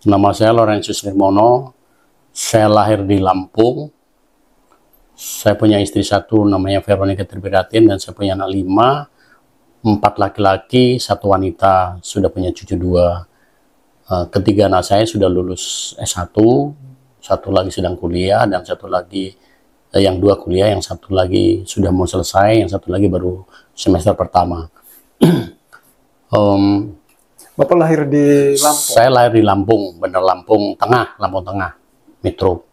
Nama saya Lorenzius Nirmono. Saya lahir di Lampung. Saya punya istri satu namanya Veronica Tribiratin, dan saya punya anak 5, 4 laki-laki, 1 wanita. Sudah punya cucu 2. Ketiga anak saya sudah lulus S1, 1 lagi sedang kuliah, dan 1 lagi yang 2 kuliah, yang 1 lagi sudah mau selesai, yang 1 lagi baru semester pertama. Bapak lahir di Lampung? Saya lahir di Lampung, bener Lampung Tengah, Metro.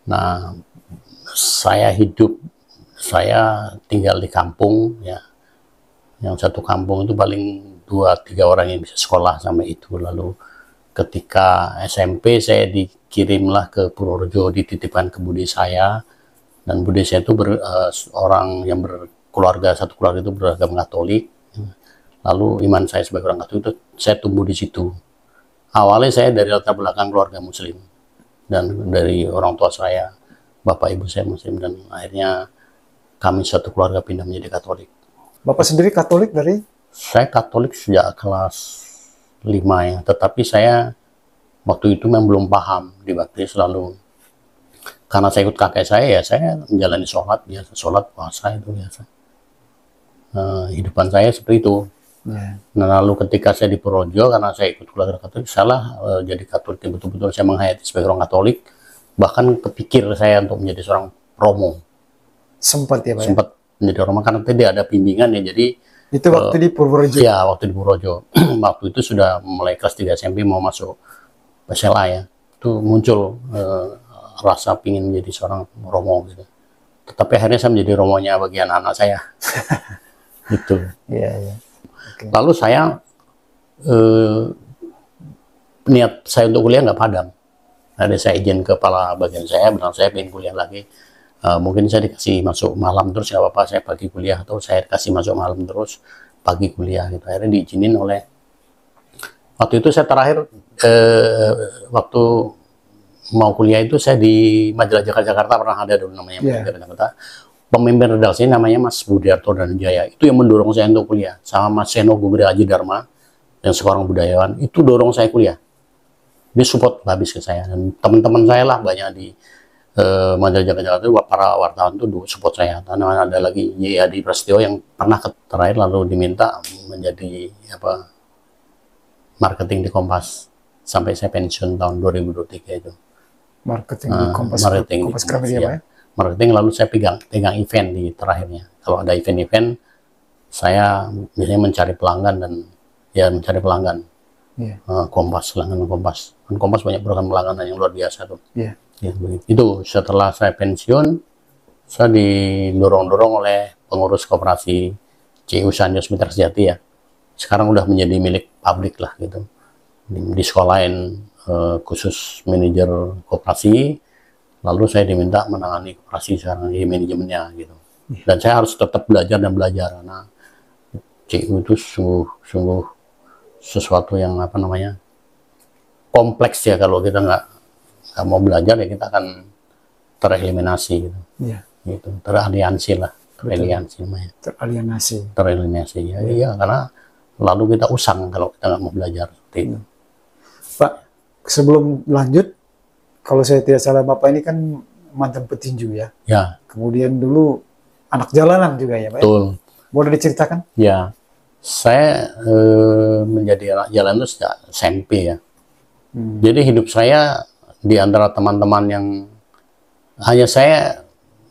Nah, saya tinggal di kampung ya. Yang satu kampung itu paling 2-3 orang yang bisa sekolah sampai itu. Lalu ketika SMP saya dikirimlah ke Purworejo, dititipkan ke bude saya, dan bude saya itu orang yang satu keluarga itu beragama Katolik. Lalu iman saya sebagai orang Katolik itu saya tumbuh di situ. Awalnya saya dari latar belakang keluarga Muslim, dan dari orang tua saya, bapak ibu saya Muslim, dan akhirnya kami satu keluarga pindah menjadi Katolik. Bapak sendiri Katolik dari? Saya Katolik sejak kelas 5 ya, tetapi saya waktu itu memang belum paham dibaptis. Lalu karena saya ikut kakek saya, ya saya menjalani sholat biasa, sholat puasa itu biasa. Hidupan saya seperti itu. Yeah. Nah, lalu ketika saya di Purworejo, karena saya ikut keluarga Katolik, jadi Katolik yang betul-betul saya menghayati sebagai orang Katolik. Bahkan kepikir saya untuk menjadi seorang romo. Sempat ya Pak? Sempat menjadi romo, karena tidak ada bimbingan ya. Jadi itu waktu di Purworejo? Ya, waktu di Purworejo. Waktu itu sudah mulai kelas 3 SMP mau masuk PSLA ya. Itu muncul rasa ingin menjadi seorang romo gitu. Tetapi akhirnya saya menjadi romonya bagian anak saya. Gitu. Iya, iya. Okay. Lalu saya niat saya untuk kuliah nggak padam. Ada saya izin ke kepala bagian saya, bilang saya pengen kuliah lagi. Mungkin saya dikasih masuk malam terus, nggak apa-apa, saya pagi kuliah, atau saya dikasih masuk malam terus, pagi kuliah gitu. Akhirnya diizinin oleh, waktu itu saya terakhir waktu mau kuliah itu saya di Majalah Jakarta pernah ada dulu namanya. Yeah. Majalah Jakarta. Pemimpin redaksi namanya Mas Budiarto Danujaya, itu yang mendorong saya untuk kuliah, sama Mas Seno Gugri Aji Dharma yang seorang budayawan, itu dorong saya kuliah. Dia support habis ke saya, dan teman-teman saya lah banyak di Majalah Jakarta itu, para wartawan itu support saya. Karena ada lagi Y. Adi Prasetyo yang pernah terakhir lalu diminta menjadi marketing di Kompas sampai saya pensiun tahun 2023 itu. Marketing di Kompas, Kompas Gramedia ya, Pak ya? Marketing, lalu saya pegang event di terakhirnya. Kalau ada event-event, saya biasanya mencari pelanggan dan ya mencari pelanggan. Yeah. Kompas, pelanggan Kompas. Kompas banyak program pelanggan yang luar biasa tuh. Yeah. Ya, itu setelah saya pensiun, saya didorong-dorong oleh pengurus koperasi CU Sanjos Mitra Sejati ya. Sekarang udah menjadi milik publik lah gitu. Di sekolahin khusus manajer koperasi. Lalu saya diminta menangani koperasi sekarang di manajemennya gitu. Dan saya harus tetap belajar dan belajar, karena CU itu sungguh sesuatu yang kompleks ya. Kalau kita nggak mau belajar ya kita akan tereliminasi gitu. Yeah. Gitu. Teraliansi lah, teraliansi namanya. Teralienasi ya. Iya, karena lalu kita usang kalau kita nggak mau belajar seperti itu. Pak, sebelum lanjut, kalau saya tidak salah, Bapak ini kan mantan petinju ya? Ya. Kemudian dulu anak jalanan juga ya Pak? Betul. Ya? Boleh diceritakan? Ya, saya menjadi anak jalanan itu sejak SMP ya. Jadi hidup saya di antara teman-teman yang hanya saya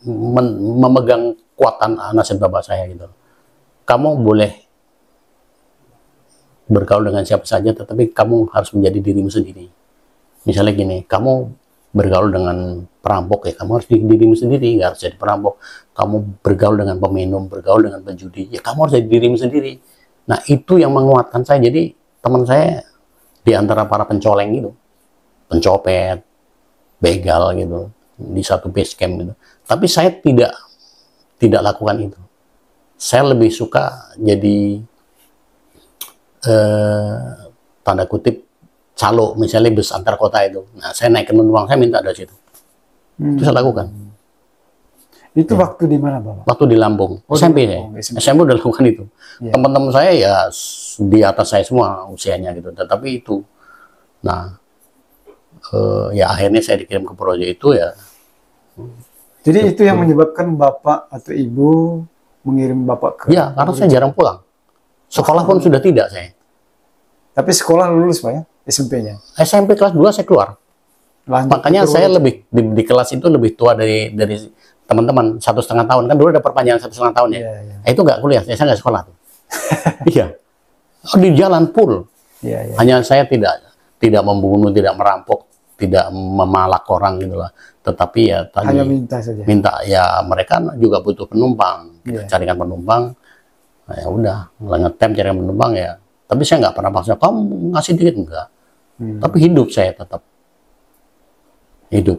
memegang kekuatan nasihat bapak saya gitu. Kamu boleh bergaul dengan siapa saja, tetapi kamu harus menjadi dirimu sendiri. Misalnya gini, kamu bergaul dengan perampok ya, kamu harus jadi dirimu sendiri, nggak harus jadi perampok. Kamu bergaul dengan peminum, bergaul dengan penjudi, ya kamu harus jadi dirimu sendiri. Nah, itu yang menguatkan saya. Jadi teman saya di antara para pencoleng gitu, pencopet, begal gitu, di satu base camp gitu. Tapi saya tidak lakukan itu. Saya lebih suka jadi tanda kutip calo, misalnya bus antar kota itu. Nah, saya naik ke penumpang, saya minta dari situ. Itu saya lakukan. Itu ya. Waktu di mana, Bapak? Waktu di Lampung. SMP saya. SMP udah lakukan itu. Ya. Teman-teman saya ya di atas saya semua usianya gitu. Tetapi itu. Nah, ya akhirnya saya dikirim ke Purworejo itu ya. Jadi itu yang menyebabkan bapak atau ibu mengirim bapak ke. Ya, karena saya jarang pulang. Sekolah pun sudah tidak saya. Tapi sekolah lulus Pak ya, SMP-nya. SMP kelas 2 saya keluar. Lanjut Makanya ke saya Purworejo. lebih di kelas itu lebih tua dari teman-teman 1,5 tahun. Kan dulu ada perpanjangan 1,5 tahun ya. Iya, iya. Itu nggak kuliah, saya nggak sekolah tuh. Iya. Oh, di jalan full. Iya, iya. Hanya saya tidak membunuh, tidak merampok, tidak memalak orang gitu lah. Tetapi ya tadi Hanya minta saja. minta ya mereka juga butuh penumpang. Kita Iya. carikan penumpang. Nah, ya udah, ngetem carikan penumpang ya. Tapi saya nggak pernah paksa kamu ngasih dikit enggak. Tapi hidup saya tetap hidup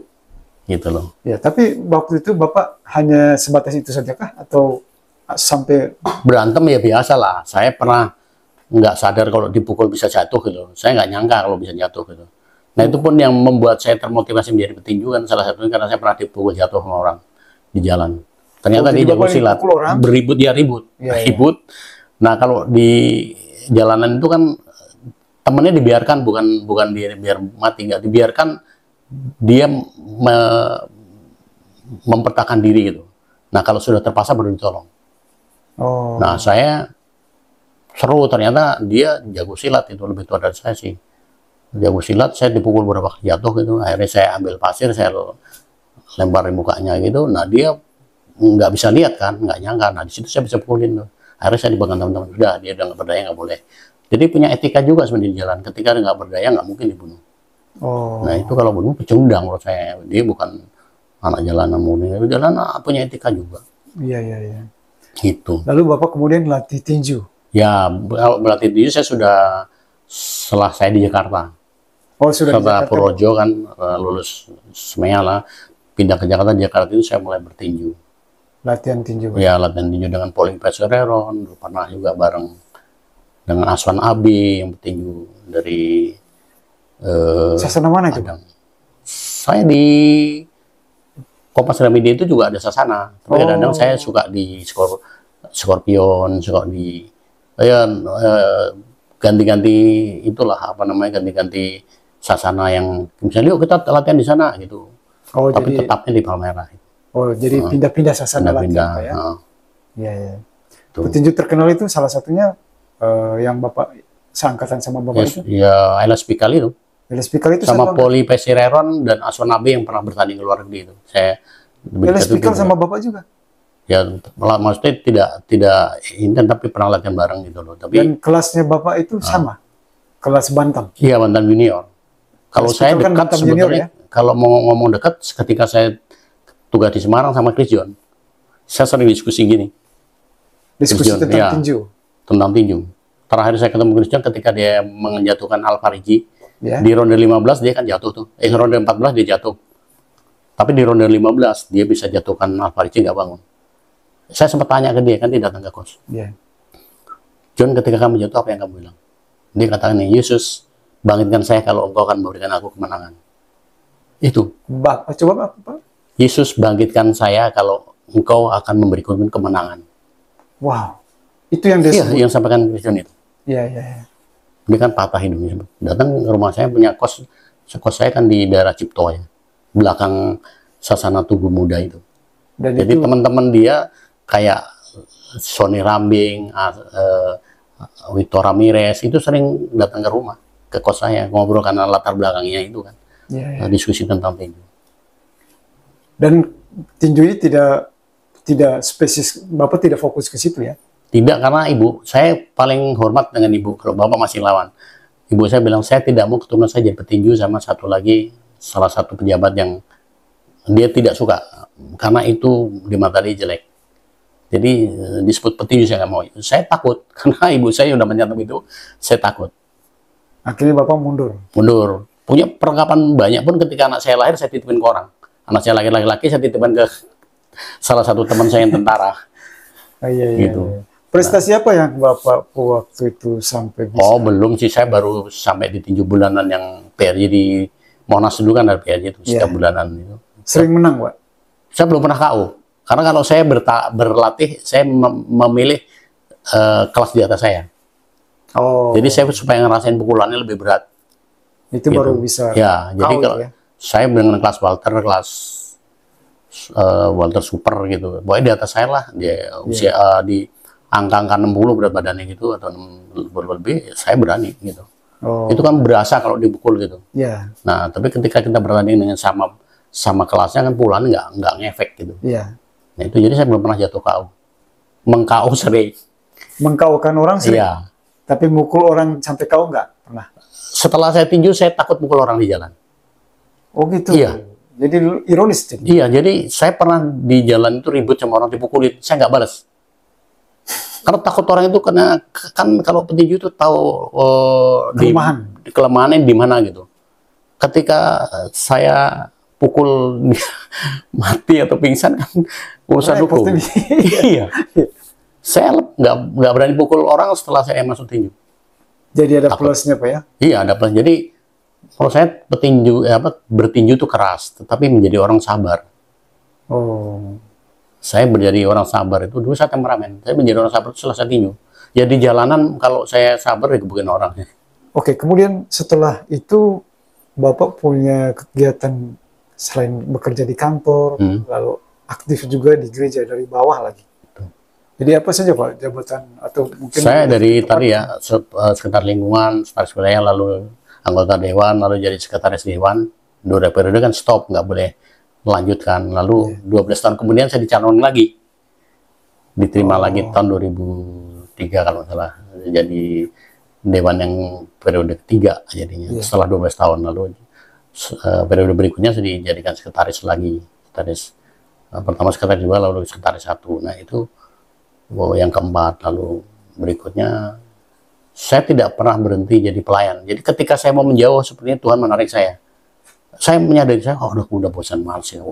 gitu loh. Ya, tapi waktu itu bapak hanya sebatas itu saja kah atau sampai Berantem ya biasa lah. Saya pernah nggak sadar kalau dipukul bisa jatuh gitu. Saya nggak nyangka kalau bisa jatuh gitu. Nah itu pun yang membuat saya termotivasi menjadi petinju kan salah satunya karena saya pernah dipukul jatuh sama orang di jalan. Ternyata jadi dia jago bapak silat, dipukul orang? beribut dia ribut, Iya, iya. ribut. Nah kalau di jalanan itu kan temennya dibiarkan bukan dia biar mati, nggak dibiarkan dia mempertahankan diri gitu. Nah kalau sudah terpaksa baru ditolong. oh Nah saya seru ternyata dia jago silat itu lebih tua dari saya sih. Jago silat, saya dipukul beberapa kali jatuh gitu. Akhirnya saya ambil pasir, saya lempar di mukanya gitu. Nah dia nggak bisa lihat kan, nggak nyangka. Nah di situ saya bisa pukulin tuh. Akhirnya saya dipegang teman-teman. Udah dia udah nggak berdaya, nggak boleh. Jadi punya etika juga sebenarnya di jalan. Ketika dia nggak berdaya nggak mungkin dibunuh. oh Nah itu kalau bunuh pecundang menurut saya. Dia bukan anak jalanan murni. Jalanan punya etika juga. iya iya iya. Gitu. Lalu bapak kemudian latih tinju. Ya kalau berarti itu saya sudah setelah saya di Jakarta. Oh sudah di Setelah Jakarta. Purworejo kan lulus SMEA lah, pindah ke Jakarta itu saya mulai bertinju. Latihan tinju. Ya latihan tinju dengan Poli Pesereron, pernah juga bareng dengan Aswan Abi yang petinju dari Sasana mana itu? Padang. Saya di Kompas Gramedia itu juga ada sasana. Tapi kadang-kadang saya suka di Scorpion, suka di ganti-ganti itulah apa namanya ganti-ganti sasana yang misalnya yuk kita latihan di sana gitu. Oh Tapi jadi tetapnya di Palmera. oh jadi pindah-pindah sasana Pindah-pindah. latihan Pak ya. Iya iya. Tuh. Petinju terkenal itu salah satunya yang bapak seangkatan sama bapak Yes, itu. ya Elas Pikal itu. Elis Pikal itu Sama satu Poli Pesereron dan Aswan Abi yang pernah bertanding ke luar negeri itu. Saya lebih Elis dekat itu Pikal juga. sama bapak juga. Ya maksudnya tidak intent tapi pernah latihan bareng gitu loh. Tapi Dan kelasnya bapak itu sama. Kelas bantam. iya mantan junior. Kalau Elis saya Pikal kan dekat mantan junior, sebetulnya ya? kalau mau ngomong dekat ketika saya tugas di Semarang sama Chris John, saya sering diskusi gini Diskusi John, tentang ya. tinju. tentang tinju. Terakhir saya ketemu Chris John ketika dia menjatuhkan Alfariji Ya. di ronde 15 dia kan jatuh tuh. Ronde 14 dia jatuh. Tapi di ronde 15 dia bisa jatuhkan Alfariji nggak bangun. Saya sempat tanya ke dia kan dia datang ke kos. Ya. John ketika kamu jatuh apa yang kamu bilang? Dia katakan Yesus bangkitkan saya kalau engkau akan memberikan aku kemenangan. Itu. Coba Pak. Yesus bangkitkan saya kalau engkau akan memberikan kemenangan. Wow. Itu yang dia Iya, sebut. yang sampaikan Kristen itu. Iya iya. Ya. Dia kan patah hidungnya. Datang ke rumah saya punya kos saya kan di daerah Cipto ya. Belakang Sasana Tugu Muda itu. Dan Jadi itu teman-teman dia kayak Sony Rambing, Victor Ramirez itu sering datang ke rumah, ke kos saya ngobrol karena latar belakangnya itu kan. ya, ya. Diskusi tentang tinju. Dan tinju ini tidak spesies, bapak tidak fokus ke situ ya? Tidak, karena ibu saya paling hormat dengan ibu. Kalau bapak masih lawan, ibu saya bilang saya tidak mau keturunan saya jadi petinju sama satu lagi salah satu pejabat yang dia tidak suka karena itu di mata dia jelek. Jadi disebut petinju saya nggak mau. Saya takut karena ibu saya udah menyatakan itu. Saya takut. Akhirnya bapak mundur. Mundur. Punya perlengkapan banyak pun ketika anak saya lahir saya titipin ke orang. Anak saya lahir laki-laki saya titipin ke salah satu teman saya yang tentara. Iya, iya, Gitu. iya. Prestasi apa yang bapak waktu itu sampai bisa? Oh belum sih, saya baru sampai di tinju bulanan yang PRJ di Monas dulu kan ada PRJ itu setiap bulanan itu. Sering menang, Pak? Saya belum pernah KO. Karena kalau saya berlatih, saya memilih kelas di atas saya. Oh. Jadi saya supaya ngerasain pukulannya lebih berat. Itu gitu. baru bisa Ya, jadi kau kalau itu ya. saya dengan kelas Walter Super gitu, pokoknya di atas saya lah, dia usia di angka-angka 60 berat badannya gitu, atau 60 lebih, saya berani gitu. Oh, Itu kan berasa kalau dipukul gitu. ya, Nah, tapi ketika kita bertanding dengan sama kelasnya kan pukulan nggak ngefek gitu. ya. Nah, itu jadi saya belum pernah jatuh KO. Meng-KO sering. Mengkaukan orang sering, Iya. tapi mukul orang sampai kau nggak pernah. Setelah saya tinju, saya takut mukul orang di jalan. Oh gitu. Iya. Jadi ironis jadi. Iya, jadi saya pernah di jalan itu ribut sama orang dipukulin, saya nggak balas. Karena takut orang itu kena, kan kalau petinju itu tahu Kelemahan. kelemahannya di mana gitu. Ketika saya pukul dia mati atau pingsan kan urusan Repot hukum. ini. Iya. Saya nggak berani pukul orang setelah saya masuk tinju. Jadi ada Takut. plusnya Pak ya. Iya, ada plus. Jadi kalau saya bertinju itu keras, tetapi menjadi orang sabar. Oh, Saya menjadi orang sabar itu dulu saya temperamen. Saya menjadi orang sabar itu setelah saya tinju. Ya di jalanan kalau saya sabar digebukin orang. oke. Kemudian setelah itu Bapak punya kegiatan selain bekerja di kantor, lalu aktif juga di gereja dari bawah lagi. Jadi apa saja Pak jabatan atau mungkin Saya dari tadi ya sekretaris lingkungan, sekretaris wilayah, lalu anggota dewan, lalu jadi sekretaris dewan. 2 periode kan stop, nggak boleh melanjutkan. Lalu 12 tahun kemudian saya dicalonin lagi, diterima lagi tahun 2003 kalau nggak salah, jadi dewan yang periode ketiga jadinya. Setelah 12 tahun, lalu periode berikutnya saya dijadikan sekretaris lagi, sekretaris pertama sekretaris 2, lalu sekretaris 1. Nah itu yang keempat. Lalu berikutnya saya tidak pernah berhenti jadi pelayan. Jadi ketika saya mau menjauh, sepertinya Tuhan menarik saya. Saya menyadari udah bosan males ya.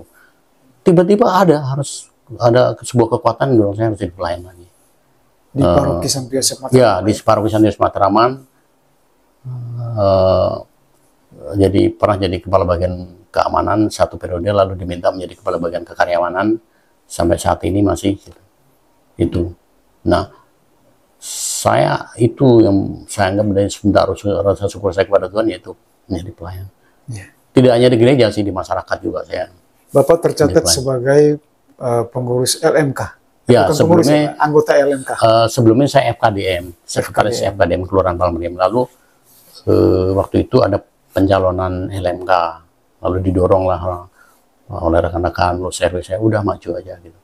Tiba-tiba harus ada sebuah kekuatan yang dorong saya harus jadi pelayan lagi. di paroki Santo Yosef Matraman. Ya, di paroki Santo Yosef Matraman. Jadi pernah jadi kepala bagian keamanan 1 periode, lalu diminta menjadi kepala bagian kekaryawanan sampai saat ini masih gitu. Itu. Nah, saya itu yang saya anggap dari sebentar rasa syukur saya kepada Tuhan, yaitu menjadi pelayan. Ya. Tidak hanya di gereja sih, di masyarakat juga saya. Bapak tercatat Pelayan. sebagai pengurus LMK. Ya, Bukan pengurus, sebelumnya anggota LMK. sebelumnya saya FKDM, sekretaris FKDM Kelurahan Palmeriam. Lalu waktu itu ada pencalonan LMK, lalu didorong lah oleh rekan-rekan, lalu saya udah maju aja gitu.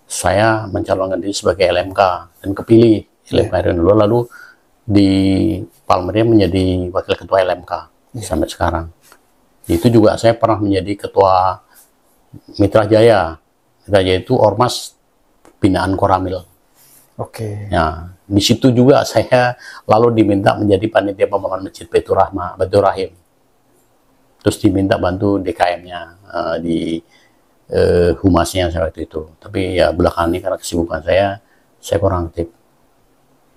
Saya mencalonkan diri sebagai LMK dan kepilih LMK dulu, lalu di Palmeriam menjadi wakil ketua LMK sampai sekarang. Itu juga saya pernah menjadi ketua Mitra Jaya. Mitra Jaya itu ormas binaan Koramil. Oke. Ya, di situ juga saya lalu diminta menjadi panitia pembangunan Masjid Baitur Rahim. Terus diminta bantu DKM-nya di humasnya saya waktu itu. Tapi ya belakangan ini karena kesibukan saya kurang aktif.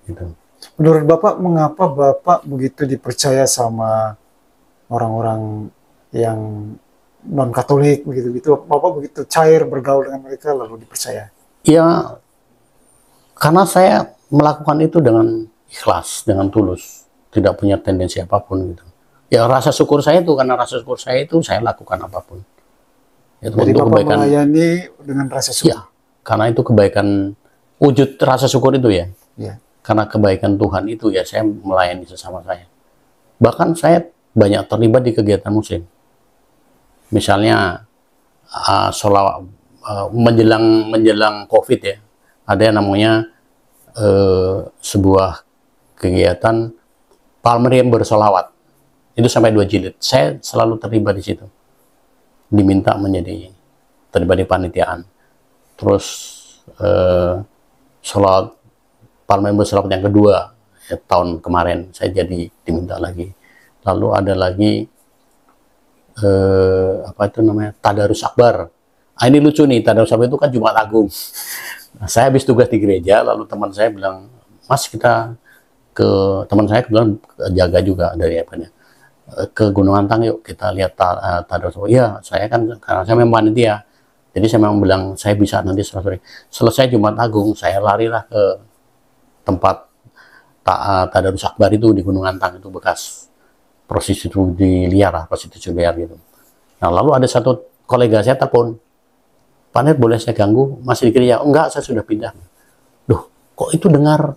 Gitu. Menurut Bapak, mengapa Bapak begitu dipercaya sama orang-orang yang non-Katolik begitu-gitu? Bapak begitu cair bergaul dengan mereka lalu dipercaya? Ya, karena saya melakukan itu dengan ikhlas, dengan tulus, tidak punya tendensi apapun gitu. Ya rasa syukur saya itu, karena rasa syukur saya itu saya lakukan apapun. Itu Jadi untuk Bapak kebaikan. melayani dengan rasa syukur? Ya, karena itu kebaikan, wujud rasa syukur itu ya. Ya. Karena kebaikan Tuhan itu ya saya melayani sesama saya. Bahkan saya banyak terlibat di kegiatan muslim. Misalnya menjelang COVID ya, ada yang namanya sebuah kegiatan Palmeriam bersolawat. Itu sampai 2 jilid. Saya selalu terlibat di situ. Diminta menjadi terlibat di panitiaan. Terus solawat Palmeriam bersolawat yang kedua ya, tahun kemarin saya jadi diminta lagi. Lalu ada lagi apa itu namanya, Tadarus Akbar. Ini lucu nih, Tadarus Akbar itu kan Jumat Agung. Nah, saya habis tugas di gereja, lalu teman saya bilang, Mas kita teman saya kebetulan jaga juga dari apanya, ke Gunung Antang yuk kita lihat Tadarus Akbar. Iya, saya kan karena saya memang panitia, jadi saya memang bilang saya bisa nanti sore. Selesai Jumat Agung, saya larilah ke tempat Tadarus Akbar itu di Gunung Antang, itu bekas prostitusi liar gitu. Nah, lalu ada satu kolega saya telepon, Pak Ned, boleh saya ganggu? Masih di gereja? Oh, enggak, saya sudah pindah. Duh, kok itu dengar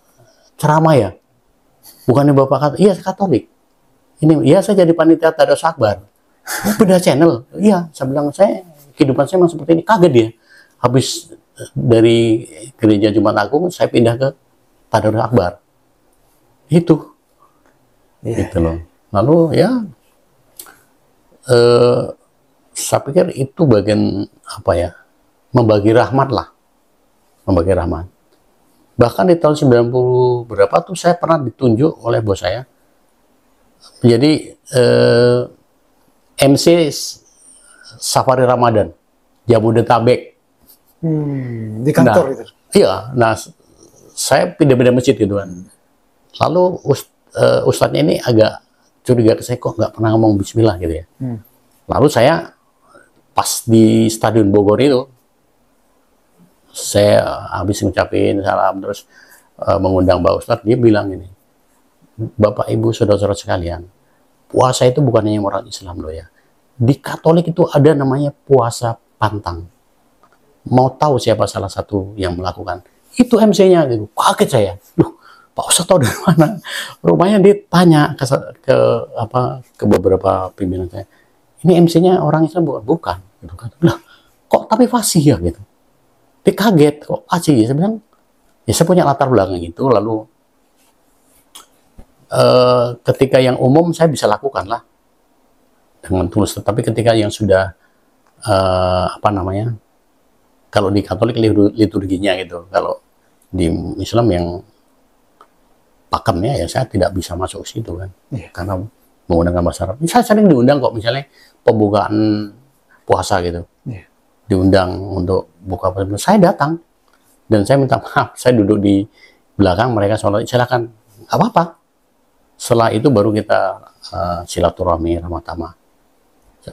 ceramah ya? Bukannya Bapak kata, iya saya Katolik. Ini, iya saya jadi panitia Tados Akbar. Oh, beda channel. Iya, saya bilang, kehidupan saya memang seperti ini. Kaget dia. Habis dari gereja Jumat Agung, saya pindah ke Tados Akbar. Itu. Gitu loh. Lalu ya, saya pikir itu bagian apa ya, membagi rahmat lah, membagi rahmat. Bahkan di tahun 90 berapa tuh saya pernah ditunjuk oleh bos saya menjadi MC Safari Ramadan Jabodetabek. Di kantor itu. Iya, nah saya pindah-pindah masjid gitu kan. Lalu ustadznya ini agak curiga ke saya, kok nggak pernah ngomong Bismillah gitu ya. Lalu saya pas di Stadion Bogor itu, saya habis ngucapin salam terus mengundang Mbak Ustadz, dia bilang ini, Bapak Ibu saudara-saudara sekalian, puasa itu bukan hanya orang Islam loh ya. Di Katolik itu ada namanya puasa pantang. Mau tahu siapa salah satu yang melakukan? Itu MC-nya gitu. Kaget saya. Loh, Pak Ustadz tahu dari mana? Rupanya dia tanya ke beberapa pimpinan saya. Ini MC-nya orang Islam bukan? Bukan. Gitu kan. Loh, kok tapi fasih ya gitu. Dia kaget, kok fasih ya? Saya bilang, ya saya punya latar belakang itu, lalu ketika yang umum saya bisa lakukan lah dengan tulus. Tetapi ketika yang sudah kalau di Katolik liturginya gitu, kalau di Islam yang pakemnya ya saya tidak bisa masuk situ kan, karena menggunakan bahasa Arab. Saya sering diundang kok, misalnya pembukaan puasa gitu, diundang untuk buka puasa, saya datang dan saya minta maaf, saya duduk di belakang, mereka sholat, silakan, nggak apa-apa. Setelah itu baru kita silaturahmi, ramah tamah.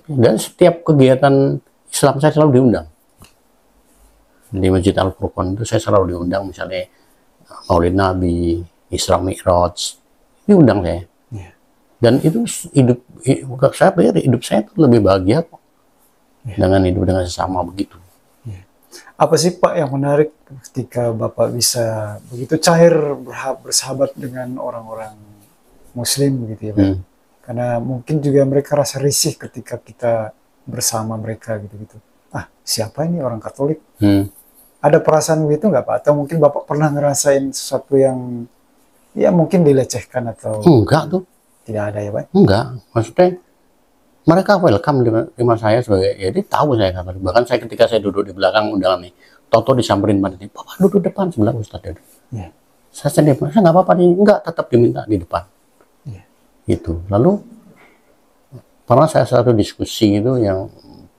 Dan setiap kegiatan Islam saya selalu diundang. Di Masjid Al-Furqan itu saya selalu diundang, misalnya Maulid Nabi, Isra Mi'raj, diundang saya. Dan itu saya pikir hidup saya itu lebih bahagia kok dengan hidup dengan sesama begitu. Apa sih Pak yang menarik ketika Bapak bisa begitu cair bersahabat dengan orang-orang Muslim begitu ya Pak? Karena mungkin juga mereka rasa risih ketika kita bersama mereka gitu-gitu. Ah, siapa ini orang Katolik? Ada perasaan begitu nggak Pak? Atau mungkin Bapak pernah ngerasain sesuatu yang ya mungkin dilecehkan atau... Enggak tuh. Tidak ada ya Pak? Enggak, maksudnya mereka welcome dengan saya sebagai, ya dia tahu saya Katolik. Bahkan saya ketika saya duduk di belakang undangan nih, Toto disamperin panitia, Bapak duduk depan sebelah Ustadz. Saya sendiri, saya nggak apa-apa nih, enggak, tetap diminta di depan. Gitu. Lalu pernah saya satu diskusi itu yang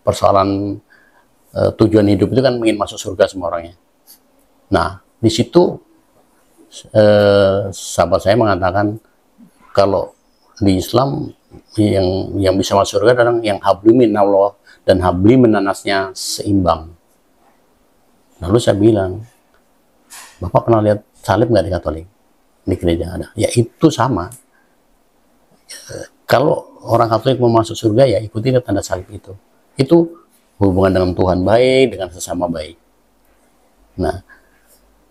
persoalan tujuan hidup itu kan ingin masuk surga semua orangnya. Nah, di situ sahabat saya mengatakan kalau di Islam yang bisa masuk surga adalah yang habli minallah dan habli minannasnya seimbang. Lalu saya bilang, Bapak pernah lihat salib nggak di Katolik? Di gereja ada. Ya itu sama. Kalau orang Katolik mau masuk surga ya ikuti tanda salib itu. Itu hubungan dengan Tuhan baik, dengan sesama baik. Nah,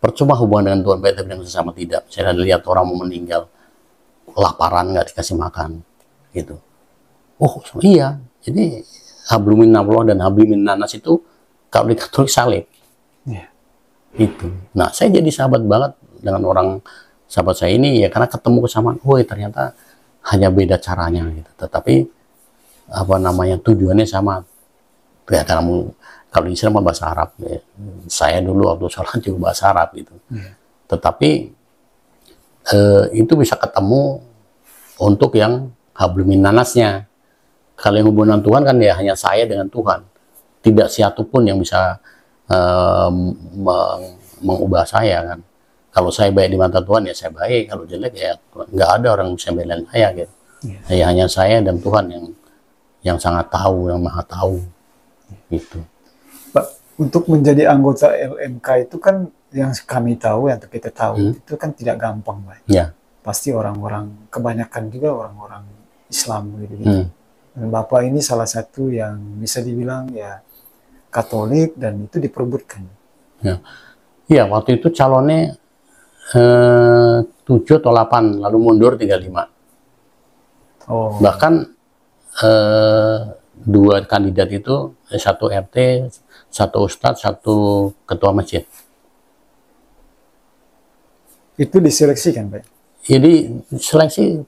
percuma hubungan dengan Tuhan baik tapi dengan sesama tidak. Saya lihat orang mau meninggal laparan nggak dikasih makan gitu. Oh iya, jadi hablum minallah dan hablum minannas itu kalau di Katolik salib. Itu. Nah, saya jadi sahabat banget dengan orang sahabat saya ini ya karena ketemu kesamaan. Oh, ternyata hanya beda caranya gitu. Tetapi tujuannya sama. Ya kalau Islam bahasa Arab. Ya. Saya dulu waktu sholat juga bahasa Arab gitu. Tetapi itu bisa ketemu untuk yang hablum minannasnya. Kalau yang hubungan Tuhan kan ya hanya saya dengan Tuhan. Tidak siapa pun yang bisa mengubah saya kan. Kalau saya baik di mata Tuhan ya saya baik, kalau jelek ya nggak ada orang yang bisa belain saya gitu. Ya hanya saya dan Tuhan yang sangat tahu, yang maha tahu gitu. Pak, untuk menjadi anggota LMK itu kan yang kami tahu, yang kita tahu itu kan tidak gampang Pak. Ya. Pasti orang-orang, kebanyakan juga orang-orang Islam gitu. Dan Bapak ini salah satu yang bisa dibilang ya Katolik dan itu diperebutkan. Ya, ya waktu itu calonnya 7 atau 8, lalu mundur 35. Oh. Bahkan 2 kandidat itu, 1 RT, 1 ustadz, 1 ketua masjid. Itu diseleksi kan, Pak? Jadi seleksi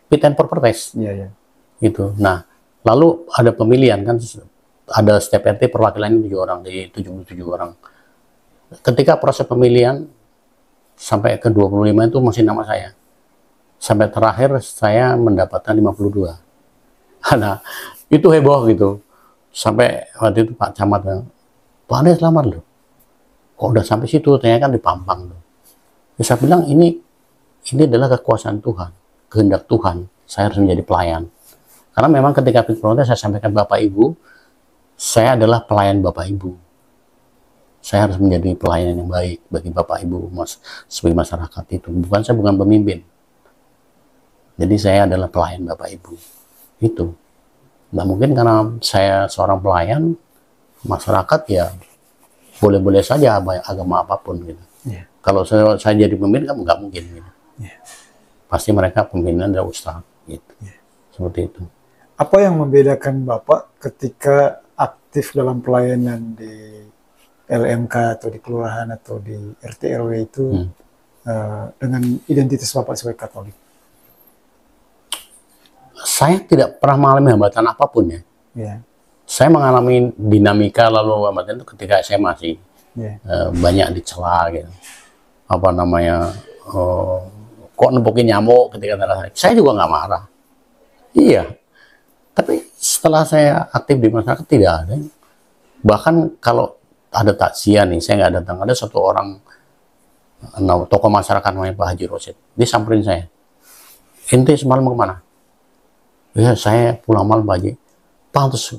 fit and proper test. Iya, iya. Gitu. Nah, lalu ada pemilihan kan, ada setiap RT perwakilannya 7 orang, dari 77 orang. Ketika proses pemilihan sampai ke 25 itu masih nama saya. Sampai terakhir saya mendapatkan 52. Nah, itu heboh gitu. Sampai waktu itu Pak Camat bilang, Pak Ade selamat loh. Kok udah sampai situ, ternyata kan di Pampang loh. Ya, saya bilang ini adalah kekuasaan Tuhan, kehendak Tuhan. Saya harus menjadi pelayan. Karena memang ketika fit protes saya sampaikan Bapak Ibu, saya adalah pelayan Bapak Ibu. Saya harus menjadi pelayan yang baik bagi Bapak Ibu, sebagai masyarakat itu. Saya bukan pemimpin. Jadi saya adalah pelayan Bapak Ibu. Itu. Nggak mungkin karena saya seorang pelayan, masyarakat ya boleh-boleh saja agama apapun gitu. Yeah. Kalau saya jadi pemimpin kan nggak mungkin gitu. Yeah. Pasti mereka pimpinan dari ustaz gitu. Yeah. Seperti itu. Apa yang membedakan Bapak ketika aktif dalam pelayanan di LMK atau di kelurahan atau di RT RW itu dengan identitas Bapak sebagai Katolik? Saya tidak pernah mengalami hambatan apapun ya. Yeah. Saya mengalami dinamika lalu hambatan itu ketika saya masih banyak dicela gitu. Apa namanya, kok nempukin nyamuk ketika saya juga nggak marah. Iya, tapi setelah saya aktif di masyarakat tidak ada. Bahkan kalau ada takziah nih, saya nggak datang. Ada satu orang tokoh masyarakat namanya Pak Haji Rosid. Dia samperin saya. Ente semalam kemana? Ya saya pulang malam Pak Haji. Pantes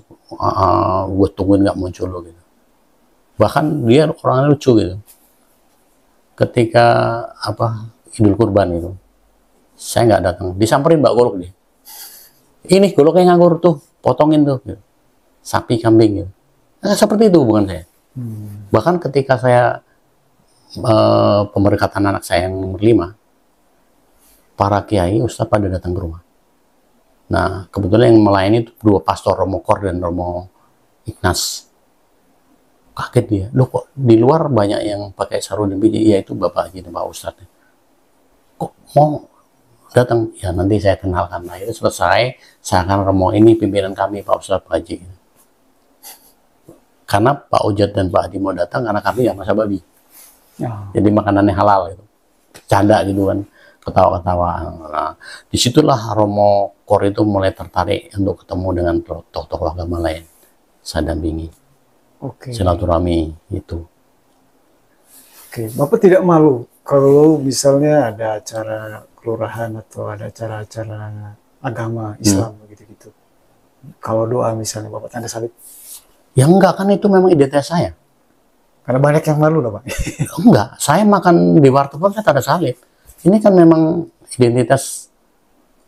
gue tungguin nggak muncul lo gitu. Bahkan dia orangnya lucu gitu. Ketika Idul Kurban itu, saya nggak datang. Disamperin Mbak Golok dia. Ini goloknya nganggur tuh, potongin tuh. Gitu. Sapi, kambing gitu. Nah, seperti itu bukan saya. Bahkan ketika saya pemberkatan anak saya yang nomor 5, para kiai, ustaz pada datang ke rumah. Nah, kebetulan yang melayani itu 2 pastor, Romo Kor dan Romo Ignas. Kaget dia, loh kok di luar banyak yang pakai sarung dan biji, ya itu Bapak Haji dan Pak Ustadz. Kok mau datang? Ya nanti saya kenalkan. Nah itu selesai, saya akan Romo ini pimpinan kami Pak Ustadz Pak Haji. Karena Pak Ujat dan Pak Haji mau datang karena kami nggak masak babi. Jadi makanannya halal gitu. Canda gitu kan, ketawa-ketawa. Nah, disitulah Romo Kor itu mulai tertarik untuk ketemu dengan tokoh agama lain. Saya dampingi. Silaturahmi itu. Bapak tidak malu kalau misalnya ada acara kelurahan atau ada acara-acara agama Islam gitu-gitu. Kalau doa misalnya Bapak tanda salib? Ya enggak, kan itu memang identitas saya. Karena banyak yang malu loh Pak. Enggak, saya makan di warteg pun saya tanda salib. Ini kan memang identitas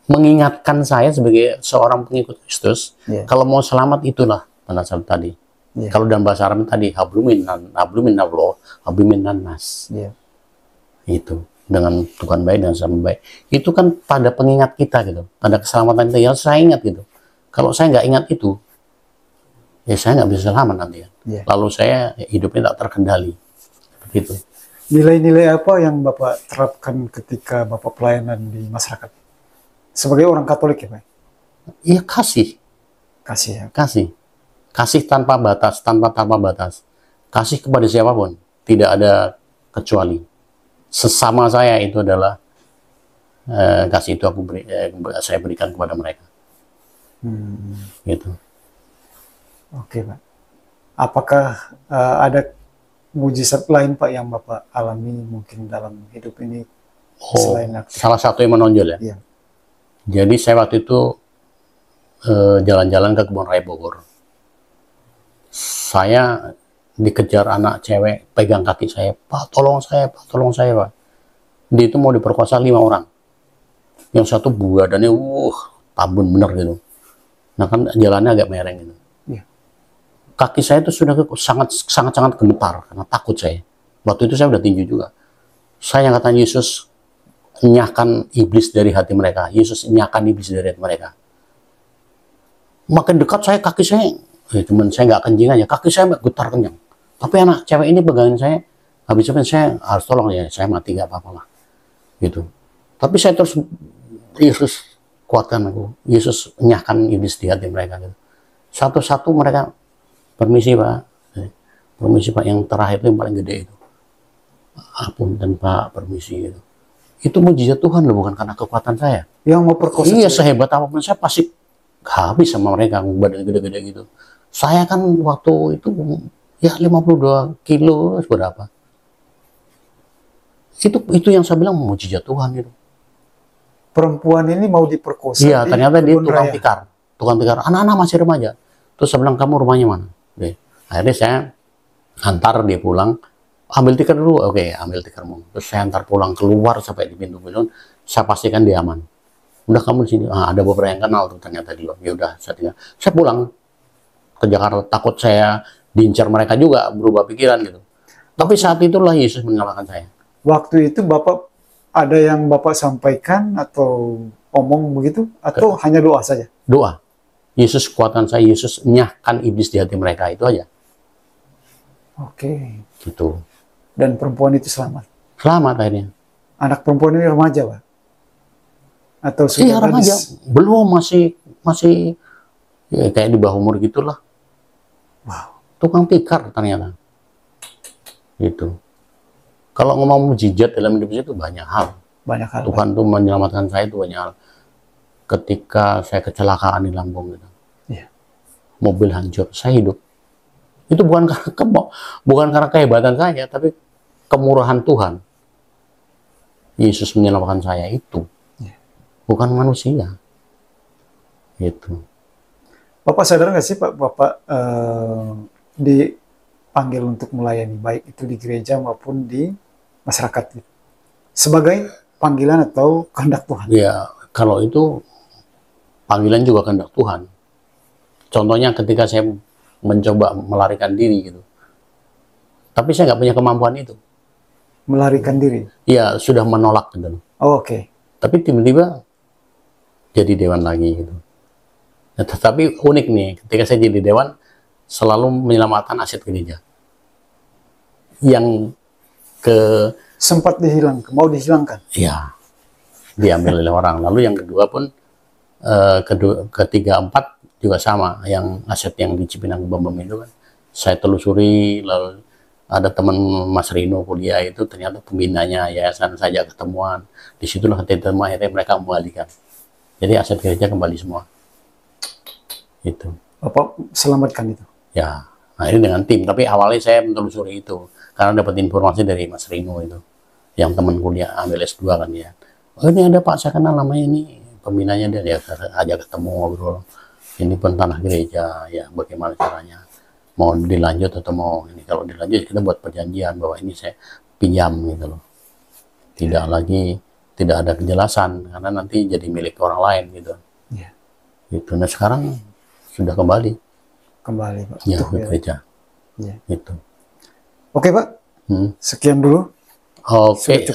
mengingatkan saya sebagai seorang pengikut Kristus. Kalau mau selamat itulah tanda salib tadi. Kalau dalam bahasa Arab tadi hablumin Allah, hablumin nas. Itu dengan Tuhan baik dan sama baik. Itu kan tanda pengingat kita gitu, tanda keselamatan kita. Ya saya ingat gitu. Kalau saya nggak ingat itu, ya saya nggak bisa selamat nanti ya. Lalu saya hidupnya tak terkendali. Begitu. Nilai-nilai apa yang Bapak terapkan ketika Bapak pelayanan di masyarakat? Sebagai orang Katolik ya Pak? Iya kasih. Kasih ya. Kasih tanpa batas, tanpa batas. Kasih kepada siapapun, tidak ada kecuali. Sesama saya itu adalah kasih itu saya berikan kepada mereka. Gitu. Oke Pak. Apakah ada mujizat lain Pak yang Bapak alami mungkin dalam hidup ini selain aktif? Salah satu yang menonjol ya. Iya. Jadi saya waktu itu jalan-jalan ke Kebun Raya Bogor. Saya dikejar anak cewek, pegang kaki saya, Pak tolong saya Pak. Dia itu mau diperkosa 5 orang. Yang satu badannya tambun bener gitu. Nah kan jalannya agak mereng gitu. Iya. Kaki saya itu sudah sangat gemetar karena takut saya. Waktu itu saya udah tinju juga. Saya kata Yesus, enyahkan iblis dari hati mereka. Yesus enyahkan iblis dari hati mereka. Makin dekat saya, kaki saya, cuman saya nggak kencing aja, kaki saya getar kencang. Tapi anak cewek ini pegangin saya, habis itu saya harus tolong ya, saya mati nggak apa-apa lah. Gitu. Tapi saya terus, Yesus kuatkan aku. Yesus enyahkan iblis di hati mereka. Gitu. Satu-satu mereka, permisi Pak. Permisi Pak, yang terakhir itu yang paling gede itu. Apunten Pak, permisi gitu. Itu mujizat Tuhan loh, bukan karena kekuatan saya. Yang mau perkosa. Iya, sehebat apapun saya pasti habis sama mereka, badan gede-gede gitu. Saya kan waktu itu ya 52 kilo berapa. Itu yang saya bilang mujizat Tuhan itu. Perempuan ini mau diperkosa. Iya, ternyata dia tukang tikar. Tukang tikar. Anak-anak masih remaja. Terus saya bilang, kamu rumahnya mana? Oke. Akhirnya saya antar dia pulang. Ambil tikar dulu. Oke, ambil tikarmu. Terus saya antar pulang keluar sampai di pintu pintu. Saya pastikan dia aman. Udah kamu di sini. Ada beberapa yang kenal tuh ternyata di luar. Ya udah, saya pulang ke Jakarta. Takut saya diincar mereka juga, berubah pikiran gitu. Tapi saat itulah Yesus menyelamatkan saya. Waktu itu Bapak ada yang Bapak sampaikan atau omong begitu? Atau hanya doa saja? Doa. Yesus kuatkan saya, Yesus enyahkan iblis di hati mereka, itu aja. Oke. Gitu. Dan perempuan itu selamat? Selamat akhirnya. Anak perempuan ini remaja, Pak? Atau sudah iya, remaja. Belum, masih ya, kayak di bawah umur gitulah. Wow. Tukang tikar ternyata. Gitu. Kalau ngomong mujizat dalam hidup saya itu banyak hal. Banyak hal. Tuhan tuh menyelamatkan saya itu banyak hal. Ketika saya kecelakaan di Lampung gitu. Iya. Mobil hancur, saya hidup. Itu bukan karena kehebatan saya, tapi kemurahan Tuhan. Yesus menyelamatkan saya itu. Iya. Bukan manusia. Gitu. Bapak sadar nggak sih Pak, Bapak dipanggil untuk melayani, baik itu di gereja maupun di masyarakat, sebagai panggilan atau kehendak Tuhan? Ya, kalau itu panggilan juga kehendak Tuhan. Contohnya ketika saya mencoba melarikan diri gitu. Tapi saya nggak punya kemampuan itu. Melarikan diri? Iya, sudah menolak gitu. Oh, oke. Tapi tiba-tiba jadi dewan lagi gitu. Nah, tetapi unik nih, ketika saya jadi dewan, selalu menyelamatkan aset gereja. Yang sempat mau dihilangkan? Iya, diambil oleh orang. Lalu yang kedua pun, ketiga, empat juga sama. Yang aset yang di Cipinang Bambam itu kan, saya telusuri. Lalu ada teman Mas Rino kuliah itu, ternyata pembinanya yayasan saja ketemuan. Disitulah akhirnya mereka kembalikan. Jadi aset gereja kembali semua. Itu. Bapak selamatkan itu? Ya, akhirnya dengan tim. Tapi awalnya saya menelusuri itu. Karena dapat informasi dari Mas Rino itu. Yang teman kuliah ambil S2 kan ya. Oh ini ada Pak, saya kenal namanya ini. Pembinanya dia ajak ketemu ngobrol. Ini pun tanah gereja, ya bagaimana caranya. Mau dilanjut atau mau ini. Kalau dilanjut kita buat perjanjian bahwa ini saya pinjam gitu loh. Tidak ada kejelasan. Karena nanti jadi milik orang lain gitu. Ya. Gitu. Nah sekarang sudah kembali Pak, ya ke gereja. Ya. Gitu. Oke Pak, sekian dulu. Oke,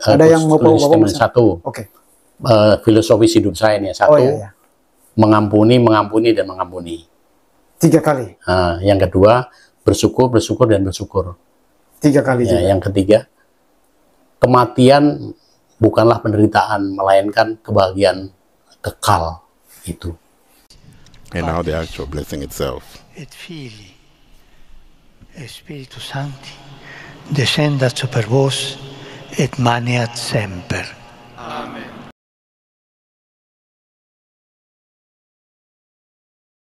ada yang mau statement satu. Oke. Filosofis hidup saya nih satu. Oh, iya. Mengampuni dan mengampuni. 3 kali. Yang kedua, bersyukur dan bersyukur. 3 kali juga. Yang ketiga, kematian bukanlah penderitaan, melainkan kebahagiaan kekal itu. And now the actual blessing itself. Et Filii, et Spiritus Sancti, descendat super vos, et maneat semper.